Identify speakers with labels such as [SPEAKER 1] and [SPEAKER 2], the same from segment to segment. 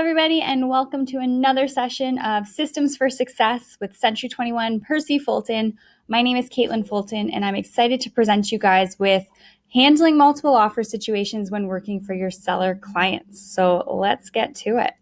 [SPEAKER 1] everybody, and welcome to another session of Systems for Success with Century 21 Percy Fulton. My name is Caitlin Fulton, and I'm excited to present you guys with handling multiple offer situations when working for your seller clients. So let's get to it.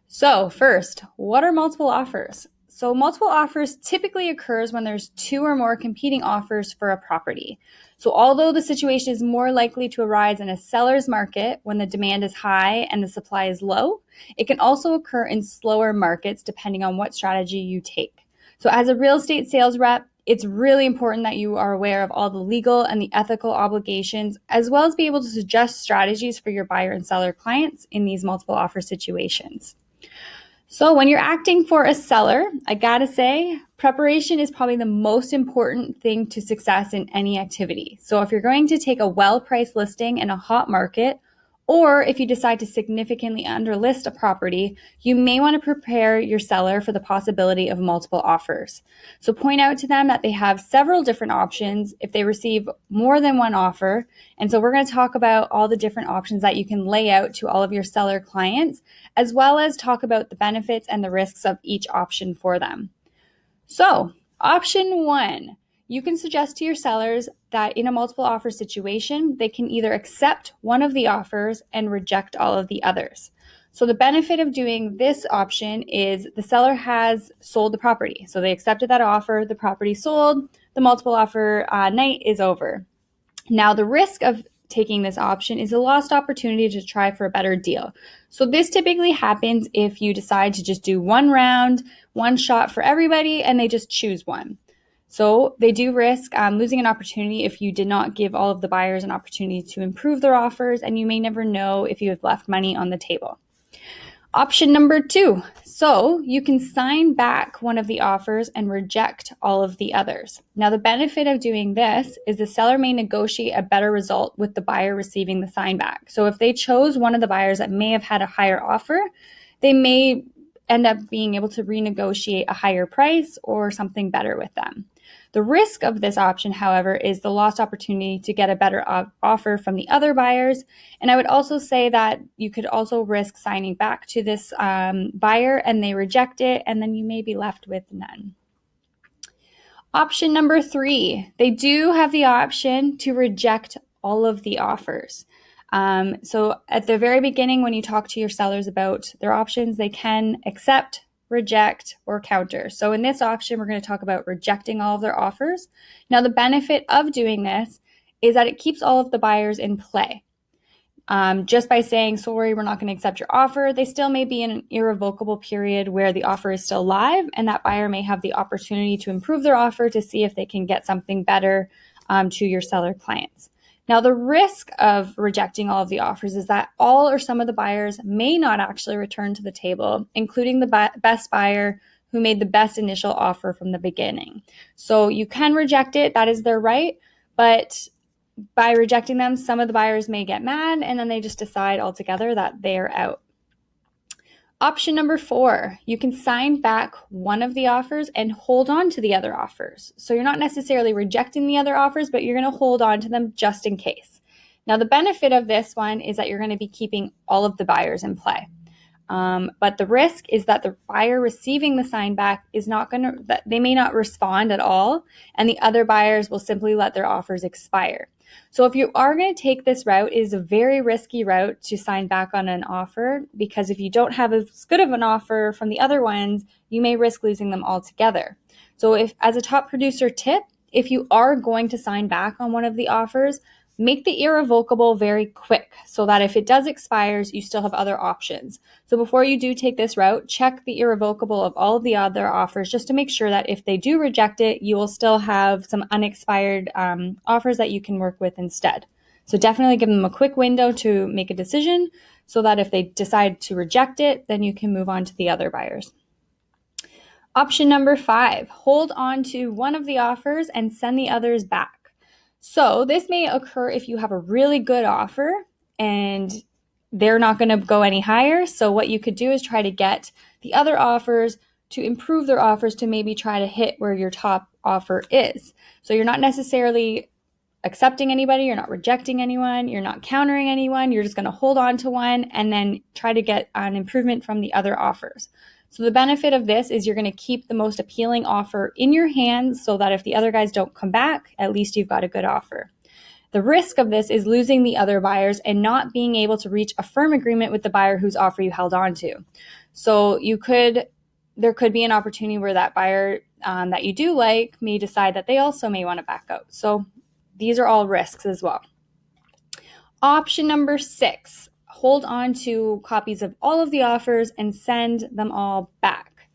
[SPEAKER 1] So first, what are multiple offers? So multiple offers typically occurs when there's two or more competing offers for a property. So although the situation is more likely to arise in a seller's market when the demand is high and the supply is low, it can also occur in slower markets depending on what strategy you take. So as a real estate sales rep, it's really important that you are aware of all the legal and the ethical obligations, as well as be able to suggest strategies for your buyer and seller clients in these multiple offer situations. So when you're acting for a seller, I gotta say, preparation is probably the most important thing to success in any activity. So if you're going to take a well-priced listing in a hot market, or if you decide to significantly underlist a property, you may want to prepare your seller for the possibility of multiple offers. So point out to them that they have several different options if they receive more than one offer. And so we're going to talk about all the different options that you can lay out to all of your seller clients, as well as talk about the benefits and the risks of each option for them. So, option one, you can suggest to your sellers that in a multiple offer situation, they can either accept one of the offers and reject all of the others. So the benefit of doing this option is the seller has sold the property. So they accepted that offer, the property sold, the multiple offer night is over. Now the risk of taking this option is a lost opportunity to try for a better deal. So this typically happens if you decide to just do one round, one shot for everybody, and they just choose one. So they do risk losing an opportunity if you did not give all of the buyers an opportunity to improve their offers, and you may never know if you have left money on the table. Option number two, so you can sign back one of the offers and reject all of the others. Now, the benefit of doing this is the seller may negotiate a better result with the buyer receiving the sign back. So if they chose one of the buyers that may have had a higher offer, they may end up being able to renegotiate a higher price or something better with them. The risk of this option, however, is the lost opportunity to get a better offer from the other buyers. And I would also say that you could also risk signing back to this buyer and they reject it, and then you may be left with none. Option number three, they do have the option to reject all of the offers. So at the very beginning, when you talk to your sellers about their options, they can accept, reject, or counter. So in this option, we're going to talk about rejecting all of their offers. Now, the benefit of doing this is that it keeps all of the buyers in play. Just by saying, sorry, we're not going to accept your offer, they still may be in an irrevocable period where the offer is still live, and that buyer may have the opportunity to improve their offer to see if they can get something better to your seller clients. Now, the risk of rejecting all of the offers is that all or some of the buyers may not actually return to the table, including the best buyer who made the best initial offer from the beginning. So you can reject it, that is their right, but by rejecting them, some of the buyers may get mad and then they just decide altogether that they're out. Option number four, you can sign back one of the offers and hold on to the other offers. So you're not necessarily rejecting the other offers, but you're going to hold on to them just in case. Now, the benefit of this one is that you're going to be keeping all of the buyers in play. But the risk is that the buyer receiving the sign back is not going to, they may not respond at all, and the other buyers will simply let their offers expire. So if you are going to take this route, it is a very risky route to sign back on an offer, because if you don't have as good of an offer from the other ones, you may risk losing them altogether. So if, as a top producer tip, if you are going to sign back on one of the offers, make the irrevocable very quick so that if it does expires, you still have other options. So before you do take this route, check the irrevocable of all of the other offers just to make sure that if they do reject it, you will still have some unexpired offers that you can work with instead. So definitely give them a quick window to make a decision so that if they decide to reject it, then you can move on to the other buyers. Option number five, hold on to one of the offers and send the others back. So this may occur if you have a really good offer and they're not going to go any higher. So what you could do is try to get the other offers to improve their offers to maybe try to hit where your top offer is. So you're not necessarily accepting anybody, you're not rejecting anyone, you're not countering anyone, you're just going to hold on to one and then try to get an improvement from the other offers. So the benefit of this is you're going to keep the most appealing offer in your hands so that if the other guys don't come back, at least you've got a good offer. The risk of this is losing the other buyers and not being able to reach a firm agreement with the buyer whose offer you held on to. So there could be an opportunity where that buyer that you do like may decide that they also may want to back out. So these are all risks as well. Option number 6, hold on to copies of all of the offers and send them all back.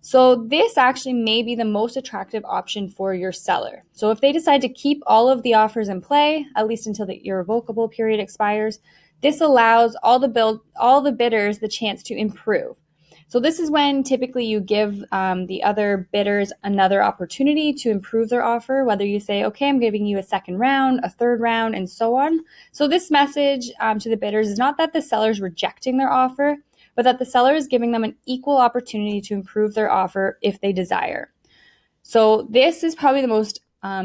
[SPEAKER 1] So this actually may be the most attractive option for your seller. So if they decide to keep all of the offers in play, at least until the irrevocable period expires, this allows all the bidders the chance to improve. So this is when typically you give the other bidders another opportunity to improve their offer, whether you say, okay, I'm giving you a second round, a third round, and so on. So this message to the bidders is not that the seller's rejecting their offer, but that the seller is giving them an equal opportunity to improve their offer if they desire. So this is probably the most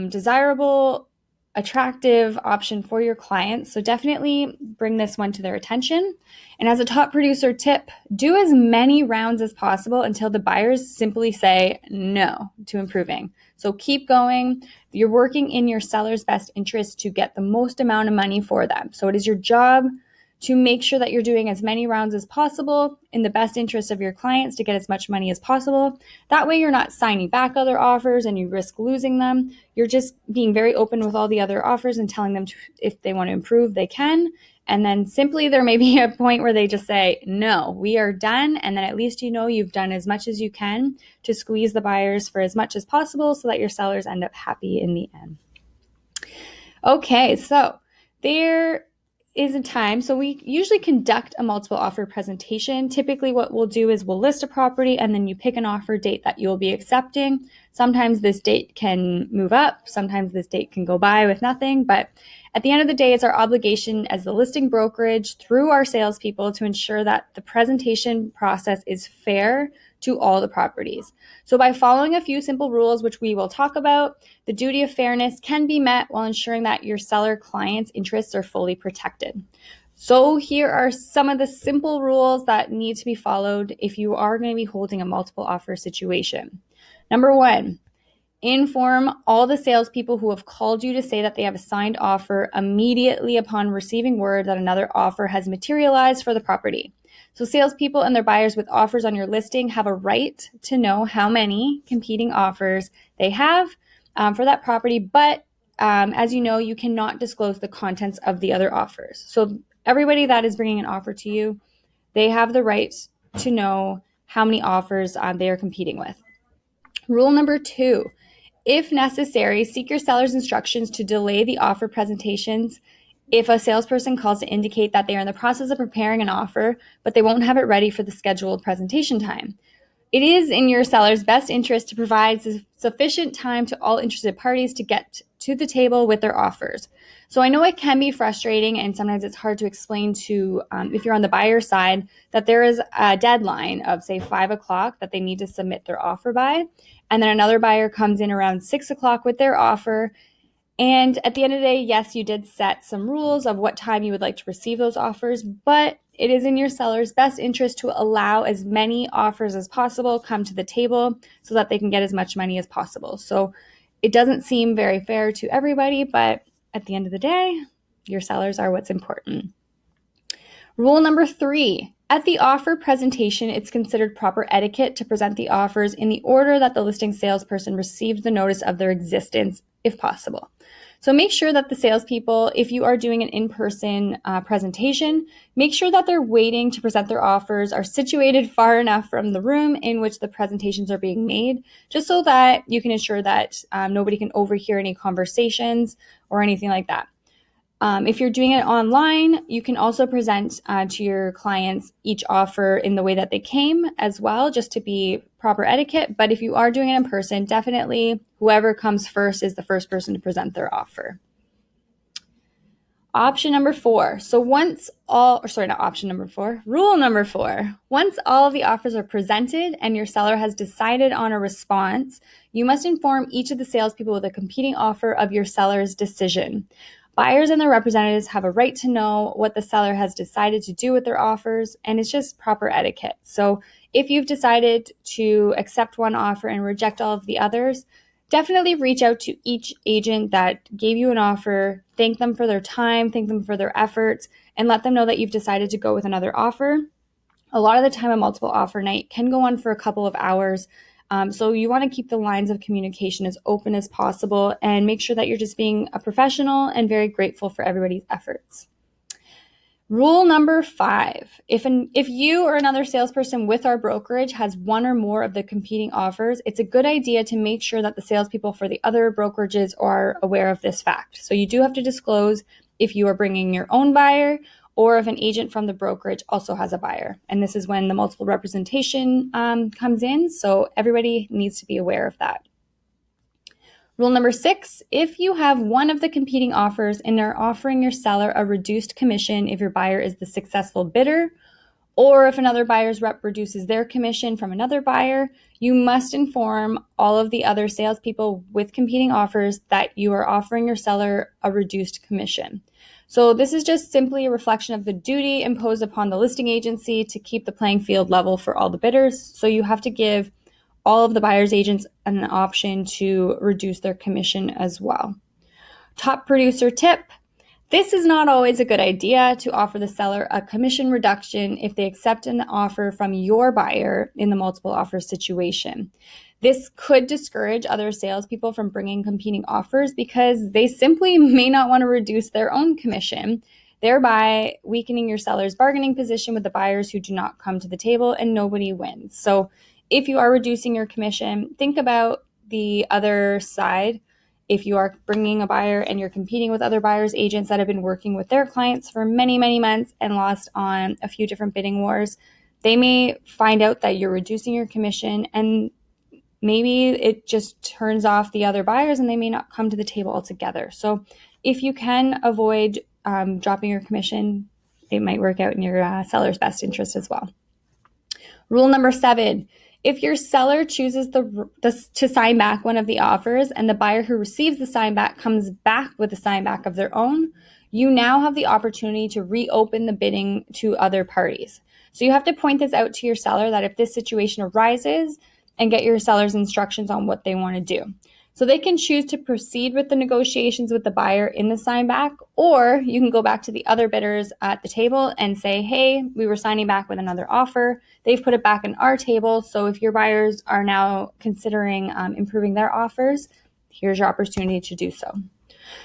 [SPEAKER 1] desirable, attractive option for your clients. So definitely bring this one to their attention. And as a top producer tip, do as many rounds as possible until the buyers simply say no to improving. So keep going. You're working in your seller's best interest to get the most amount of money for them. So it is your job to make sure that you're doing as many rounds as possible in the best interest of your clients to get as much money as possible. That way you're not signing back other offers and you risk losing them. You're just being very open with all the other offers and telling them if they want to improve, they can. And then simply there may be a point where they just say, no, we are done. And then at least you know you've done as much as you can to squeeze the buyers for as much as possible so that your sellers end up happy in the end. Okay, so there is a time. So we usually conduct a multiple offer presentation. Typically what we'll do is we'll list a property and then you pick an offer date that you'll be accepting. Sometimes this date can move up. Sometimes this date can go by with nothing. But at the end of the day, it's our obligation as the listing brokerage through our salespeople to ensure that the presentation process is fair to all the properties. So by following a few simple rules, which we will talk about, the duty of fairness can be met while ensuring that your seller client's interests are fully protected. So here are some of the simple rules that need to be followed if you are going to be holding a multiple offer situation. Number 1, inform all the salespeople who have called you to say that they have a signed offer immediately upon receiving word that another offer has materialized for the property. So salespeople and their buyers with offers on your listing have a right to know how many competing offers they have for that property. But as you know, you cannot disclose the contents of the other offers. So everybody that is bringing an offer to you, they have the right to know how many offers they are competing with. Rule number 2, if necessary, seek your seller's instructions to delay the offer presentations if a salesperson calls to indicate that they are in the process of preparing an offer, but they won't have it ready for the scheduled presentation time. It is in your seller's best interest to provide sufficient time to all interested parties to get to the table with their offers. So I know it can be frustrating and sometimes it's hard to explain to, if you're on the buyer side, that there is a deadline of say 5 o'clock that they need to submit their offer by. And then another buyer comes in around 6 o'clock with their offer. And at the end of the day, yes, you did set some rules of what time you would like to receive those offers, but it is in your seller's best interest to allow as many offers as possible come to the table so that they can get as much money as possible. So it doesn't seem very fair to everybody, but at the end of the day, your sellers are what's important. Rule number 3, at the offer presentation, it's considered proper etiquette to present the offers in the order that the listing salesperson received the notice of their existence, if possible. So make sure that the salespeople, if you are doing an in-person presentation, make sure that they're waiting to present their offers, are situated far enough from the room in which the presentations are being made, just so that you can ensure that nobody can overhear any conversations or anything like that. If you're doing it online, you can also present to your clients each offer in the way that they came as well, just to be proper etiquette. But if you are doing it in person, definitely whoever comes first is the first person to present their offer. Option number 4. So rule number 4. Once all of the offers are presented and your seller has decided on a response, you must inform each of the salespeople with a competing offer of your seller's decision. Buyers and their representatives have a right to know what the seller has decided to do with their offers, and it's just proper etiquette. So if you've decided to accept one offer and reject all of the others, definitely reach out to each agent that gave you an offer, thank them for their time, thank them for their efforts, and let them know that you've decided to go with another offer. A lot of the time, a multiple offer night can go on for a couple of hours. So you want to keep the lines of communication as open as possible and make sure that you're just being a professional and very grateful for everybody's efforts. Rule number 5, if you or another salesperson with our brokerage has one or more of the competing offers, it's a good idea to make sure that the salespeople for the other brokerages are aware of this fact. So you do have to disclose if you are bringing your own buyer or if an agent from the brokerage also has a buyer. And this is when the multiple representation comes in. So everybody needs to be aware of that. Rule number 6, if you have one of the competing offers and are offering your seller a reduced commission if your buyer is the successful bidder, or if another buyer's rep reduces their commission from another buyer, you must inform all of the other salespeople with competing offers that you are offering your seller a reduced commission. So this is just simply a reflection of the duty imposed upon the listing agency to keep the playing field level for all the bidders. So you have to give all of the buyer's agents an option to reduce their commission as well. Top producer tip. This is not always a good idea to offer the seller a commission reduction if they accept an offer from your buyer in the multiple offer situation. This could discourage other salespeople from bringing competing offers because they simply may not want to reduce their own commission, thereby weakening your seller's bargaining position with the buyers who do not come to the table, and nobody wins. So if you are reducing your commission, think about the other side. If you are bringing a buyer and you're competing with other buyers' agents that have been working with their clients for many, many months and lost on a few different bidding wars, they may find out that you're reducing your commission, and maybe it just turns off the other buyers and they may not come to the table altogether. So if you can avoid dropping your commission, it might work out in your seller's best interest as well. Rule number 7. If your seller chooses to sign back one of the offers and the buyer who receives the sign back comes back with a sign back of their own, you now have the opportunity to reopen the bidding to other parties. So you have to point this out to your seller that if this situation arises, and get your seller's instructions on what they want to do. So they can choose to proceed with the negotiations with the buyer in the sign back, or you can go back to the other bidders at the table and say, hey, we were signing back with another offer. They've put it back on our table. So if your buyers are now considering improving their offers, here's your opportunity to do so.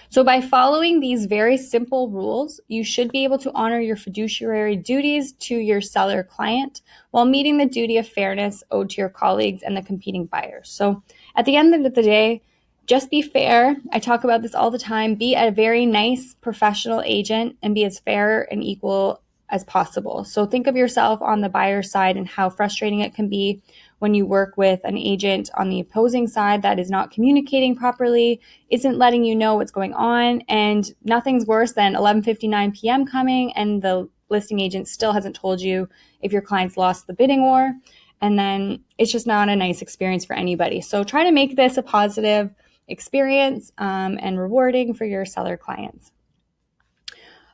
[SPEAKER 1] So by following these very simple rules, you should be able to honor your fiduciary duties to your seller client while meeting the duty of fairness owed to your colleagues and the competing buyers. So at the end of the day, just be fair. I talk about this all the time. Be a very nice professional agent and be as fair and equal as possible. So think of yourself on the buyer side and how frustrating it can be when you work with an agent on the opposing side that is not communicating properly, isn't letting you know what's going on, and nothing's worse than 11:59 p.m. coming and the listing agent still hasn't told you if your client's lost the bidding war, and then it's just not a nice experience for anybody. So try to make this a positive experience and rewarding for your seller clients.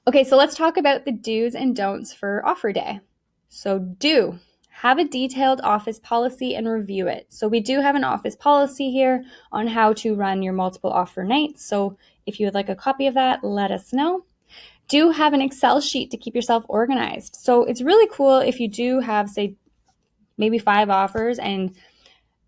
[SPEAKER 1] Okay, so let's talk about the do's and don'ts for offer day. So have a detailed office policy and review it. So we do have an office policy here on how to run your multiple offer nights. So if you would like a copy of that, let us know. Do have an Excel sheet to keep yourself organized. So it's really cool if you do have, say, maybe 5 offers, and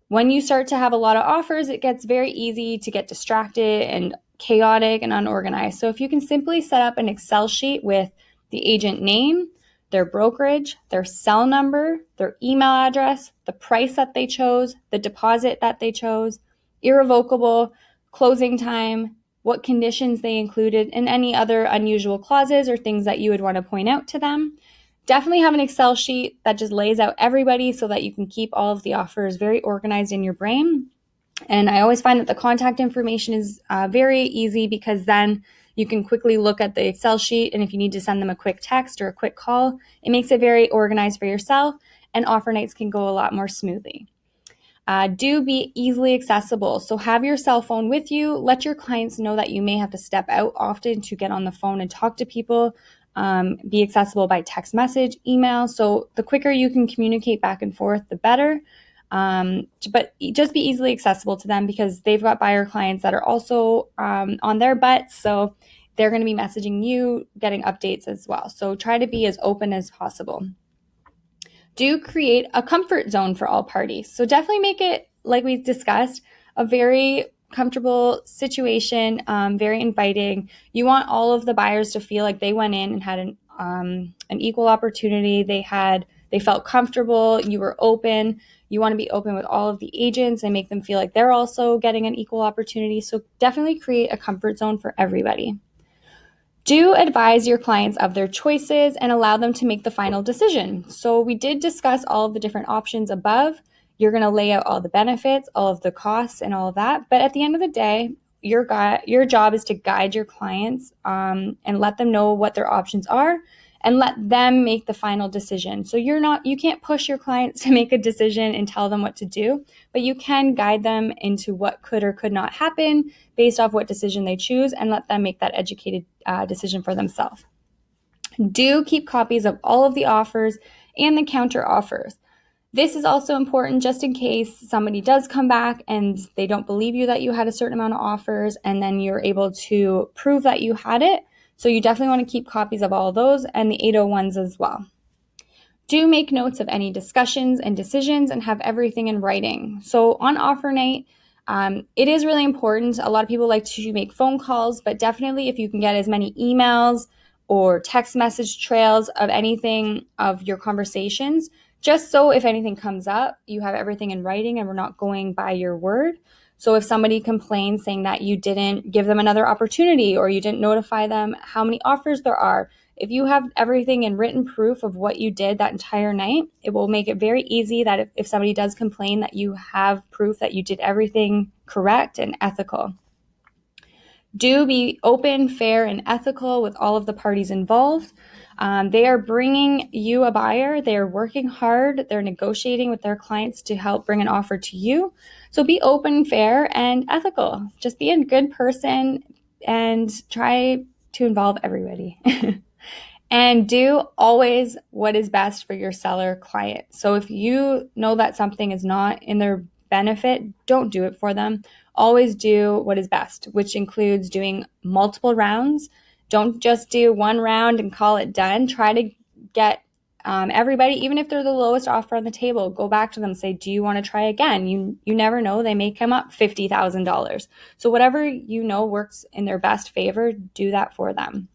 [SPEAKER 1] when you start to have a lot of offers, it gets very easy to get distracted and chaotic and unorganized. So if you can simply set up an Excel sheet with the agent name, their brokerage, their cell number, their email address, the price that they chose, the deposit that they chose, irrevocable, closing time, what conditions they included, and any other unusual clauses or things that you would want to point out to them. Definitely have an Excel sheet that just lays out everybody so that you can keep all of the offers very organized in your brain. And I always find that the contact information is very easy because then You can quickly look at the Excel sheet, and if you need to send them a quick text or a quick call, it makes it very organized for yourself, and offer nights can go a lot more smoothly. Do be easily accessible. So have your cell phone with you. Let your clients know that you may have to step out often to get on the phone and talk to people. Be accessible by text message, email. So the quicker you can communicate back and forth, the better. But just be easily accessible to them, because they've got buyer clients that are also on their butts. So they're going to be messaging you, getting updates as well. So try to be as open as possible. Do create a comfort zone for all parties. So definitely make it, like we discussed, a very comfortable situation, very inviting. You want all of the buyers to feel like they went in and had an equal opportunity. They felt comfortable. You were open. You want to be open with all of the agents and make them feel like they're also getting an equal opportunity. So definitely create a comfort zone for everybody. Do advise your clients of their choices and allow them to make the final decision. So we did discuss all of the different options above. You're going to lay out all the benefits, all of the costs, and all of that. But at the end of the day, your job is to guide your clients and let them know what their options are, and let them make the final decision. So you can't push your clients to make a decision and tell them what to do, but you can guide them into what could or could not happen based off what decision they choose, and let them make that educated decision for themselves. Do keep copies of all of the offers and the counter offers. This is also important just in case somebody does come back and they don't believe you that you had a certain amount of offers, and then you're able to prove that you had it. So you definitely want to keep copies of all of those, and the 801s as well. Do make notes of any discussions and decisions and have everything in writing. So on offer night, it is really important. A lot of people like to make phone calls, but definitely if you can get as many emails or text message trails of anything of your conversations, just so if anything comes up, you have everything in writing and we're not going by your word. So if somebody complains saying that you didn't give them another opportunity, or you didn't notify them how many offers there are, if you have everything in written proof of what you did that entire night, it will make it very easy that if somebody does complain, that you have proof that you did everything correct and ethical. Do be open, fair, and ethical with all of the parties involved. They are bringing you a buyer. They are working hard. They're negotiating with their clients to help bring an offer to you. So be open, fair, and ethical. Just be a good person and try to involve everybody. And do always what is best for your seller client. So if you know that something is not in their benefit, don't do it for them. Always do what is best, which includes doing multiple rounds. Don't just do one round and call it done. Try to get everybody, even if they're the lowest offer on the table, go back to them and say, do you want to try again? You never know. They may come up $50,000. So whatever you know works in their best favor, do that for them.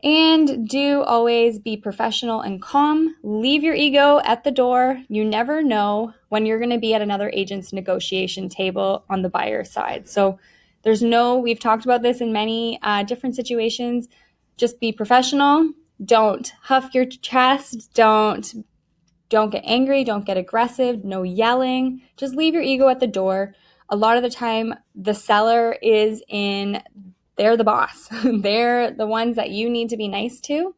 [SPEAKER 1] And do always be professional and calm. Leave your ego at the door. You never know when you're going to be at another agent's negotiation table on the buyer side. So we've talked about this in many different situations. Just be professional. Don't huff your chest. Don't get angry. Don't get aggressive. No yelling. Just leave your ego at the door. A lot of the time, the seller they're the boss. They're the ones that you need to be nice to.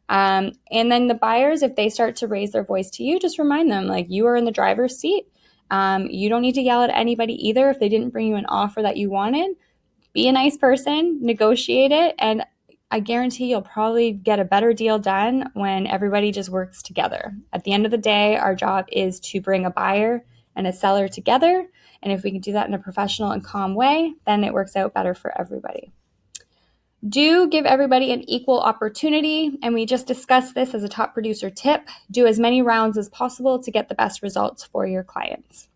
[SPEAKER 1] And then the buyers, if they start to raise their voice to you, just remind them, like, you are in the driver's seat. You don't need to yell at anybody either. If they didn't bring you an offer that you wanted, be a nice person, negotiate it, and I guarantee you'll probably get a better deal done when everybody just works together. At the end of the day, our job is to bring a buyer and a seller together. And if we can do that in a professional and calm way, then it works out better for everybody. Do give everybody an equal opportunity, and we just discussed this as a top producer tip. Do as many rounds as possible to get the best results for your clients.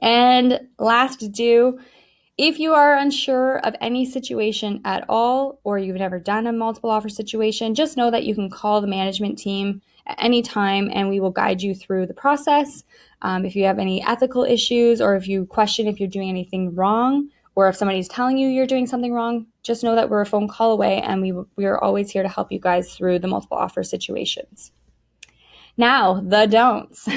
[SPEAKER 1] And last, if you are unsure of any situation at all, or you've never done a multiple offer situation, just know that you can call the management team at any time and we will guide you through the process. If you have any ethical issues, or if you question if you're doing anything wrong, or if somebody's telling you you're doing something wrong, just know that we're a phone call away, and we are always here to help you guys through the multiple offer situations. Now, the don'ts.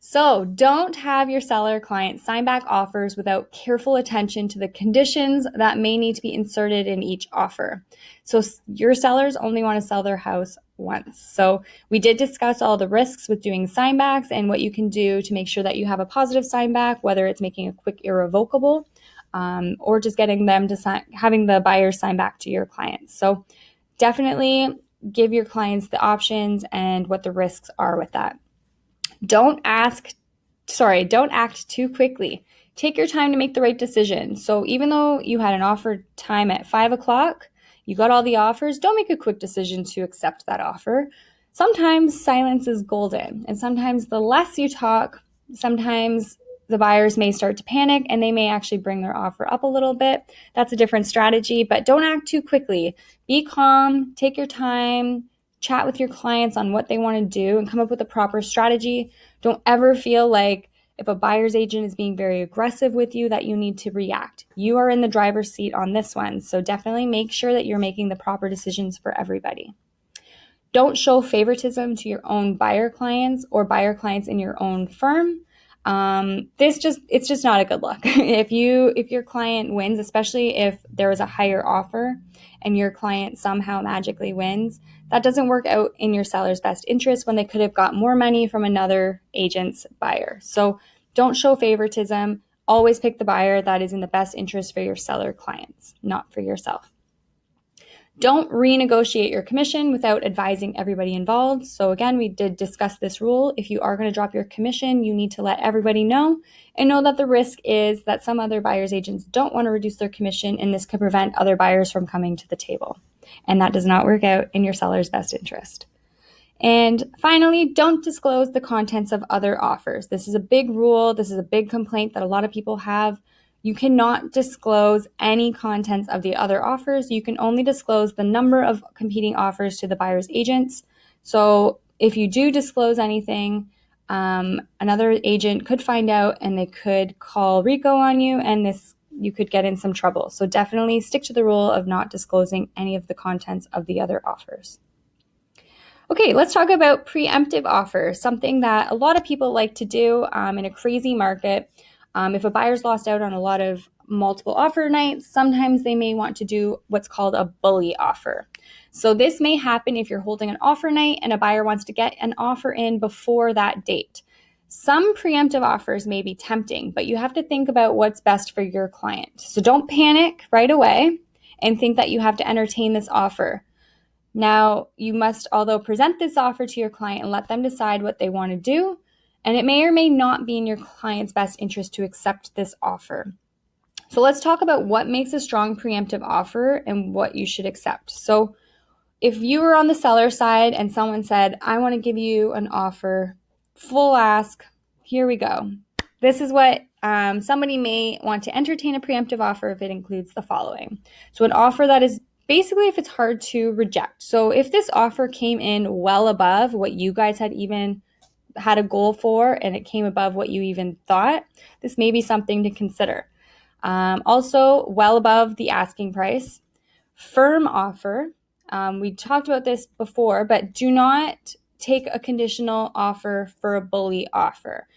[SPEAKER 1] So don't have your seller client sign back offers without careful attention to the conditions that may need to be inserted in each offer. So your sellers only want to sell their house once. So we did discuss all the risks with doing sign backs and what you can do to make sure that you have a positive sign back, whether it's making a quick irrevocable or just getting them to having the buyers sign back to your clients. So definitely give your clients the options and what the risks are with that. Don't act too quickly. Take your time to make the right decision. So even though you had an offer time at 5 o'clock, you got all the offers, don't make a quick decision to accept that offer. Sometimes silence is golden, and sometimes the less you talk, sometimes the buyers may start to panic and they may actually bring their offer up a little bit. That's a different strategy, but don't act too quickly. Be calm, take your time, chat with your clients on what they want to do and come up with a proper strategy. Don't ever feel like if a buyer's agent is being very aggressive with you that you need to react. You are in the driver's seat on this one, so definitely make sure that you're making the proper decisions for everybody. Don't show favoritism to your own buyer clients or buyer clients in your own firm. It's just not a good look. If your client wins, especially if there is a higher offer and your client somehow magically wins, that doesn't work out in your seller's best interest when they could have got more money from another agent's buyer. So don't show favoritism. Always pick the buyer that is in the best interest for your seller clients, not for yourself. Don't renegotiate your commission without advising everybody involved. So again, we did discuss this rule. If you are going to drop your commission, you need to let everybody know and know that the risk is that some other buyers agents don't want to reduce their commission, and this could prevent other buyers from coming to the table. And that does not work out in your seller's best interest. And finally, don't disclose the contents of other offers. This is a big rule. This is a big complaint that a lot of people have. You cannot disclose any contents of the other offers. You can only disclose the number of competing offers to the buyer's agents. So if you do disclose anything, another agent could find out and they could call RICO on you, and you could get in some trouble. So definitely stick to the rule of not disclosing any of the contents of the other offers. Okay, let's talk about preemptive offers, something that a lot of people like to do in a crazy market. If a buyer's lost out on a lot of multiple offer nights, sometimes they may want to do what's called a bully offer. So this may happen if you're holding an offer night and a buyer wants to get an offer in before that date. Some preemptive offers may be tempting, but you have to think about what's best for your client. So don't panic right away and think that you have to entertain this offer. Now, you must, although, present this offer to your client and let them decide what they want to do, and it may or may not be in your client's best interest to accept this offer. So let's talk about what makes a strong preemptive offer and what you should accept. So if you were on the seller side and someone said, I want to give you an offer, full ask, here we go. This is what somebody may want to entertain a preemptive offer if it includes the following. So an offer that is basically if it's hard to reject. So if this offer came in well above what you guys had even had a goal for and it came above what you even thought, this may be something to consider. Also, well above the asking price. Firm offer. We talked about this before, but do not take a conditional offer for a bully offer.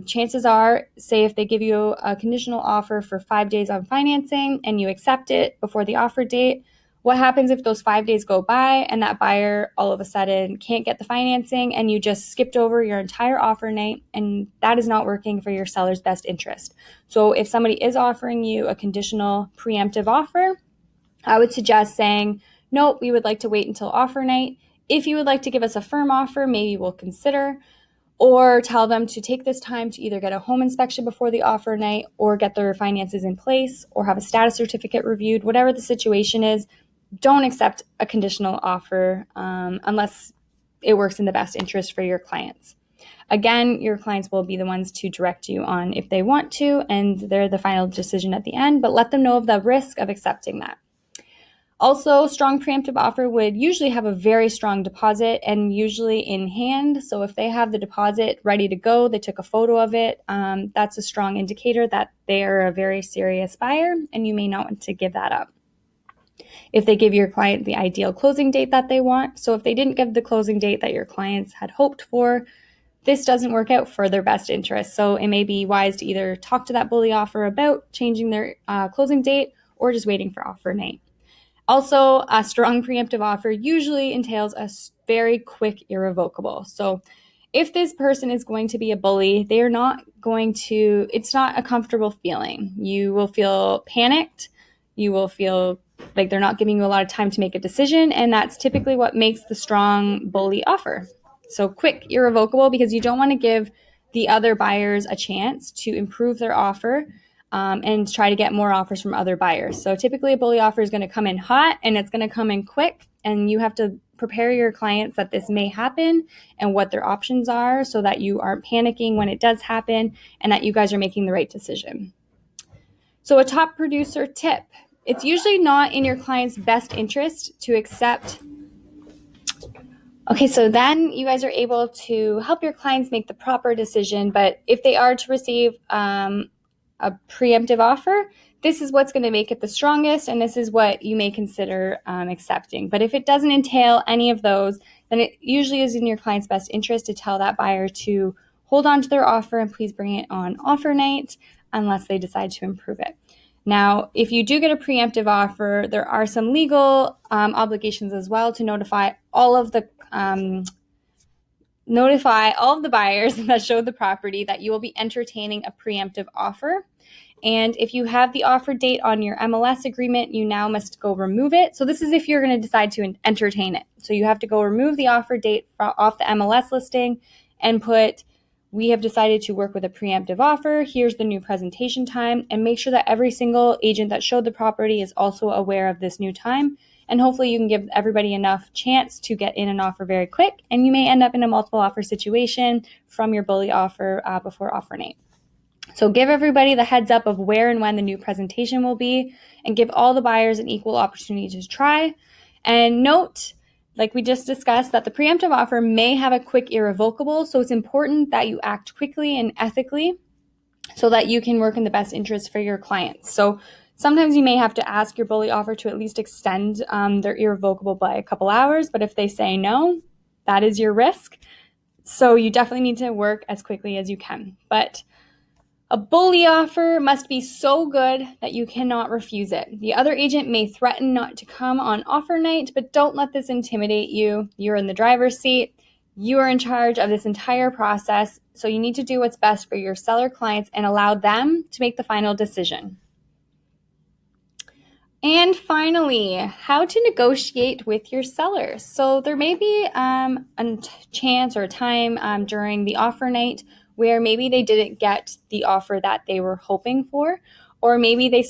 [SPEAKER 1] Chances are, say if they give you a conditional offer for 5 days on financing and you accept it before the offer date, what happens if those 5 days go by and that buyer all of a sudden can't get the financing and you just skipped over your entire offer night, and that is not working for your seller's best interest. So if somebody is offering you a conditional preemptive offer, I would suggest saying, nope, we would like to wait until offer night. If you would like to give us a firm offer, maybe we'll consider. Or tell them to take this time to either get a home inspection before the offer night or get their finances in place or have a status certificate reviewed. Whatever the situation is, don't accept a conditional offer unless it works in the best interest for your clients. Again, your clients will be the ones to direct you on if they want to, and they're the final decision at the end, but let them know of the risk of accepting that. Also, strong preemptive offer would usually have a very strong deposit and usually in hand. So if they have the deposit ready to go, they took a photo of it, that's a strong indicator that they are a very serious buyer and you may not want to give that up. If they give your client the ideal closing date that they want, so if they didn't give the closing date that your clients had hoped for, this doesn't work out for their best interest. So it may be wise to either talk to that bully offer about changing their closing date or just waiting for offer night. Also, a strong preemptive offer usually entails a very quick irrevocable. So if this person is going to be a bully, they're not going to, it's not a comfortable feeling. You will feel panicked. You will feel like they're not giving you a lot of time to make a decision. And that's typically what makes the strong bully offer. So quick, irrevocable, because you don't want to give the other buyers a chance to improve their offer and try to get more offers from other buyers. So typically a bully offer is going to come in hot and it's going to come in quick, and you have to prepare your clients that this may happen and what their options are so that you aren't panicking when it does happen and that you guys are making the right decision. So a top producer tip: it's usually not in your client's best interest to accept. Okay, so then you guys are able to help your clients make the proper decision, but if they are to receive a preemptive offer, this is what's going to make it the strongest, and this is what you may consider accepting. But if it doesn't entail any of those, then it usually is in your client's best interest to tell that buyer to hold on to their offer and please bring it on offer night unless they decide to improve it. Now, if you do get a preemptive offer, there are some legal obligations as well to notify all of the buyers that showed the property that you will be entertaining a preemptive offer. And if you have the offer date on your MLS agreement, you now must go remove it. So this is if you're going to decide to entertain it. So you have to go remove the offer date off the MLS listing and put, we have decided to work with a preemptive offer. Here's the new presentation time, and make sure that every single agent that showed the property is also aware of this new time. And hopefully you can give everybody enough chance to get in an offer very quick, and you may end up in a multiple offer situation from your bully offer before offer night. So give everybody the heads up of where and when the new presentation will be, and give all the buyers an equal opportunity to try. And note, like we just discussed, that the preemptive offer may have a quick irrevocable, so it's important that you act quickly and ethically so that you can work in the best interest for your clients. So sometimes you may have to ask your bully offer to at least extend their irrevocable by a couple hours, but if they say no, that is your risk. So you definitely need to work as quickly as you can. But a bully offer must be so good that you cannot refuse it. The other agent may threaten not to come on offer night, but don't let this intimidate you. You're in the driver's seat. You are in charge of this entire process, so you need to do what's best for your seller clients and allow them to make the final decision. And finally, how to negotiate with your sellers. So there may be a chance or a time during the offer night where maybe they didn't get the offer that they were hoping for, or maybe they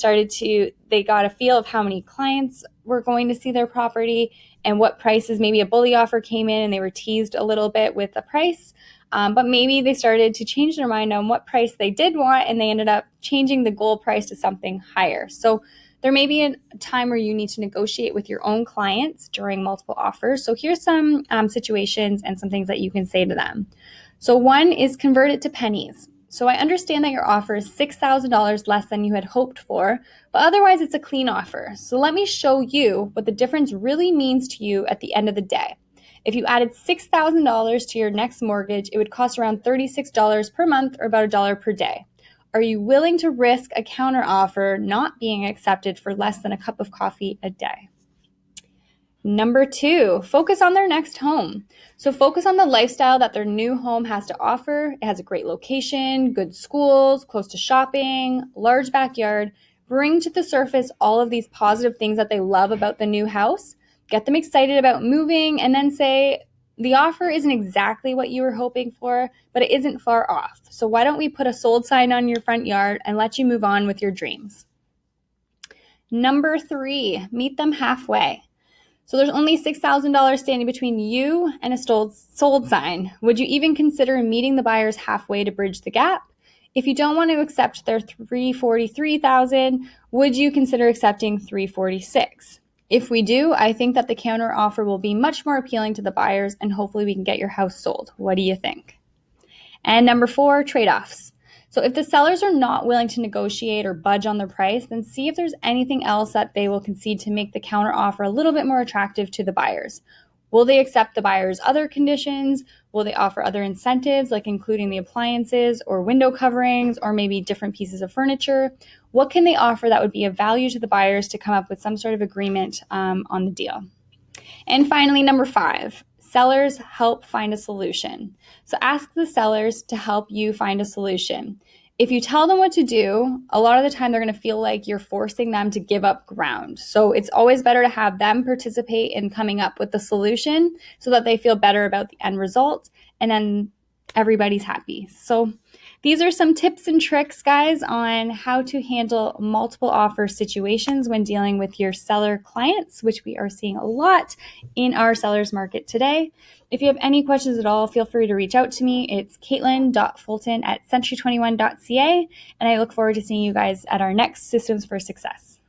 [SPEAKER 1] got a feel of how many clients were going to see their property and what prices. Maybe a bully offer came in and they were teased a little bit with the price, but maybe they started to change their mind on what price they did want, and they ended up changing the goal price to something higher. So there may be a time where you need to negotiate with your own clients during multiple offers. So here's some situations and some things that you can say to them. So one is convert it to pennies. So I understand that your offer is $6,000 less than you had hoped for, but otherwise it's a clean offer. So let me show you what the difference really means to you at the end of the day. If you added $6,000 to your next mortgage, it would cost around $36 per month, or about $1 per day. Are you willing to risk a counteroffer not being accepted for less than a cup of coffee a day? Number 2, focus on their next home. So focus on the lifestyle that their new home has to offer. It has a great location, good schools, close to shopping, large backyard. Bring to the surface all of these positive things that they love about the new house. Get them excited about moving, and then say, the offer isn't exactly what you were hoping for, but it isn't far off. So why don't we put a sold sign on your front yard and let you move on with your dreams? Number 3, meet them halfway. So there's only $6,000 standing between you and a sold sign. Would you even consider meeting the buyers halfway to bridge the gap? If you don't want to accept their $343,000, would you consider accepting $346,000? If we do, I think that the counter offer will be much more appealing to the buyers, and hopefully we can get your house sold. What do you think? And number 4, trade-offs. So if the sellers are not willing to negotiate or budge on their price, then see if there's anything else that they will concede to make the counter offer a little bit more attractive to the buyers. Will they accept the buyer's other conditions? Will they offer other incentives, like including the appliances or window coverings or maybe different pieces of furniture? What can they offer that would be of value to the buyers to come up with some sort of agreement on the deal? And finally, number 5, sellers help find a solution. So ask the sellers to help you find a solution. If you tell them what to do, a lot of the time they're going to feel like you're forcing them to give up ground. So it's always better to have them participate in coming up with the solution so that they feel better about the end result, and then everybody's happy. So these are some tips and tricks, guys, on how to handle multiple offer situations when dealing with your seller clients, which we are seeing a lot in our sellers market today. If you have any questions at all, feel free to reach out to me. It's caitlin.fulton@century21.ca, and I look forward to seeing you guys at our next Systems for Success.